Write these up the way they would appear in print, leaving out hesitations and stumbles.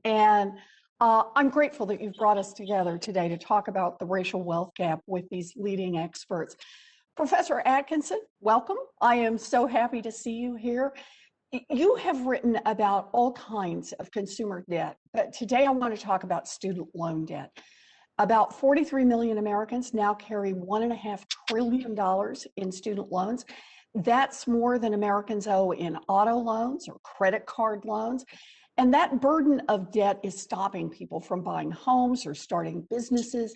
And I'm grateful that you've brought us together today to talk about the racial wealth gap with these leading experts. Professor Atkinson, welcome. I am so happy to see you here. You have written about all kinds of consumer debt, but today I want to talk about student loan debt. About 43 million Americans now carry $1.5 trillion in student loans. That's more than Americans owe in auto loans or credit card loans. And that burden of debt is stopping people from buying homes or starting businesses.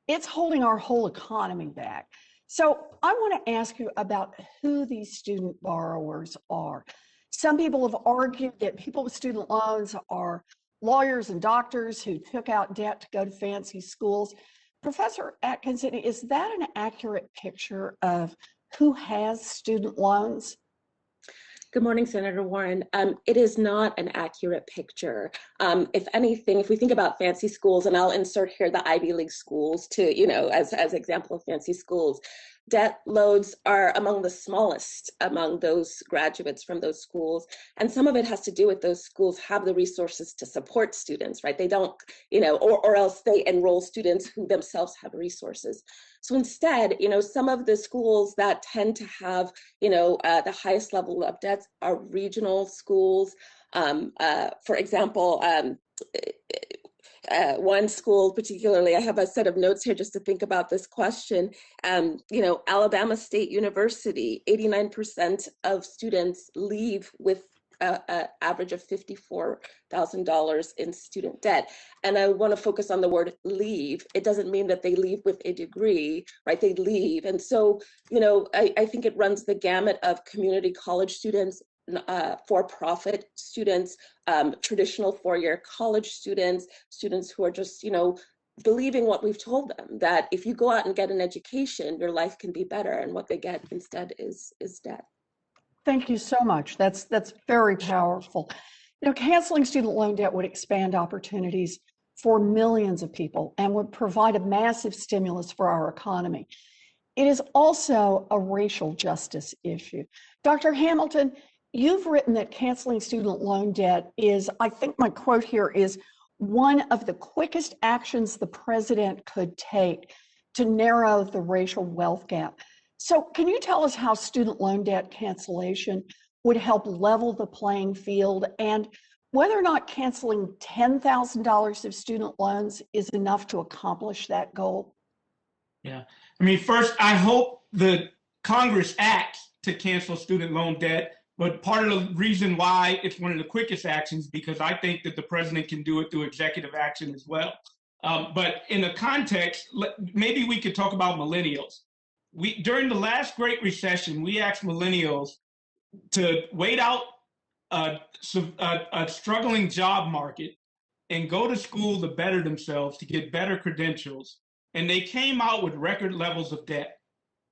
It's holding our whole economy back. So I want to ask you about who these student borrowers are. Some people have argued that people with student loans are lawyers and doctors who took out debt to go to fancy schools. Professor Atkinson, is that an accurate picture of who has student loans? Good morning, Senator Warren. It is not an accurate picture. If anything, if we think about fancy schools, and I'll insert here the Ivy League schools to, as example of fancy schools, debt loads are among the smallest among those graduates from those schools. And some of it has to do with those schools have the resources to support students, right? They don't, or else they enroll students who themselves have resources. So instead, some of the schools that tend to have, the highest level of debts are regional schools. For example, one school particularly, I have a set of notes here just to think about this question. Alabama State University, 89% of students leave with an average of $54,000 in student debt. And I want to focus on the word leave. It doesn't mean that they leave with a degree, right? They leave. And so, I think it runs the gamut of community college students, for-profit students, traditional four-year college students, students who are just, believing what we've told them, that if you go out and get an education, your life can be better, and what they get instead is debt. Thank you so much. That's very powerful. Canceling student loan debt would expand opportunities for millions of people and would provide a massive stimulus for our economy. It is also a racial justice issue. Dr. Hamilton, you've written that canceling student loan debt is, I think my quote here is, one of the quickest actions the president could take to narrow the racial wealth gap. So can you tell us how student loan debt cancellation would help level the playing field, and whether or not canceling $10,000 of student loans is enough to accomplish that goal? Yeah, first, I hope the Congress acts to cancel student loan debt. But part of the reason why it's one of the quickest actions, because I think that the president can do it through executive action as well. But in the context, maybe we could talk about millennials. During the last Great Recession, we asked millennials to wait out a struggling job market and go to school to better themselves, to get better credentials. And they came out with record levels of debt.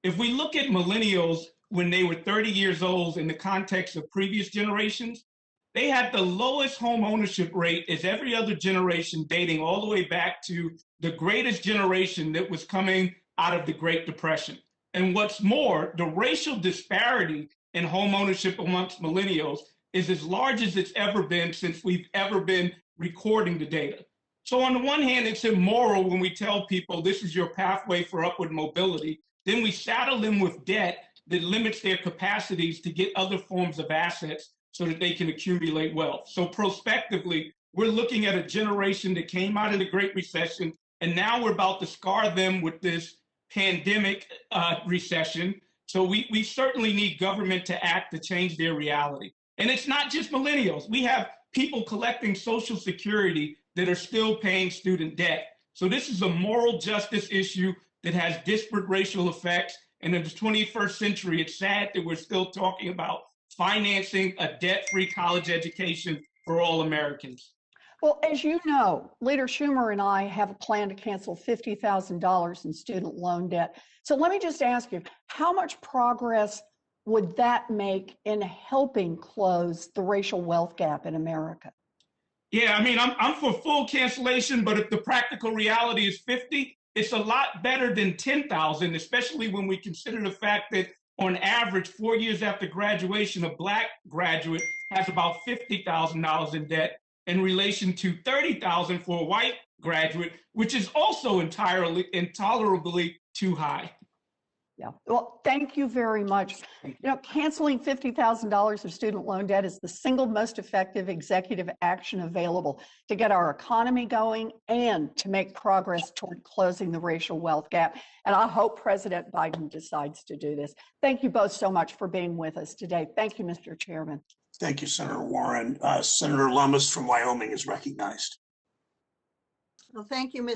If we look at millennials when they were 30 years old in the context of previous generations, they had the lowest home ownership rate as every other generation, dating all the way back to the greatest generation that was coming out of the Great Depression. And what's more, the racial disparity in home ownership amongst millennials is as large as it's ever been since we've ever been recording the data. So on the one hand, it's immoral when we tell people this is your pathway for upward mobility. Then we saddle them with debt that limits their capacities to get other forms of assets so that they can accumulate wealth. So prospectively, we're looking at a generation that came out of the Great Recession, and now we're about to scar them with this pandemic recession. So we certainly need government to act to change their reality. And it's not just millennials. We have people collecting Social Security that are still paying student debt. So this is a moral justice issue that has disparate racial effects. And in the 21st century, it's sad that we're still talking about financing a debt-free college education for all Americans. Well, as you know, Leader Schumer and I have a plan to cancel $50,000 in student loan debt. So let me just ask you, how much progress would that make in helping close the racial wealth gap in America? Yeah, I'm for full cancellation, but if the practical reality is 50, it's a lot better than 10,000, especially when we consider the fact that on average, 4 years after graduation, a Black graduate has about $50,000 in debt. in relation to $30,000 for a white graduate, which is also intolerably too high. Yeah. Well, thank you very much. You know, canceling $50,000 of student loan debt is the single most effective executive action available to get our economy going and to make progress toward closing the racial wealth gap. And I hope President Biden decides to do this. Thank you both so much for being with us today. Thank you, Mr. Chairman. Thank you, Senator Warren. Senator Lummis from Wyoming is recognized. Well, thank you, Ms.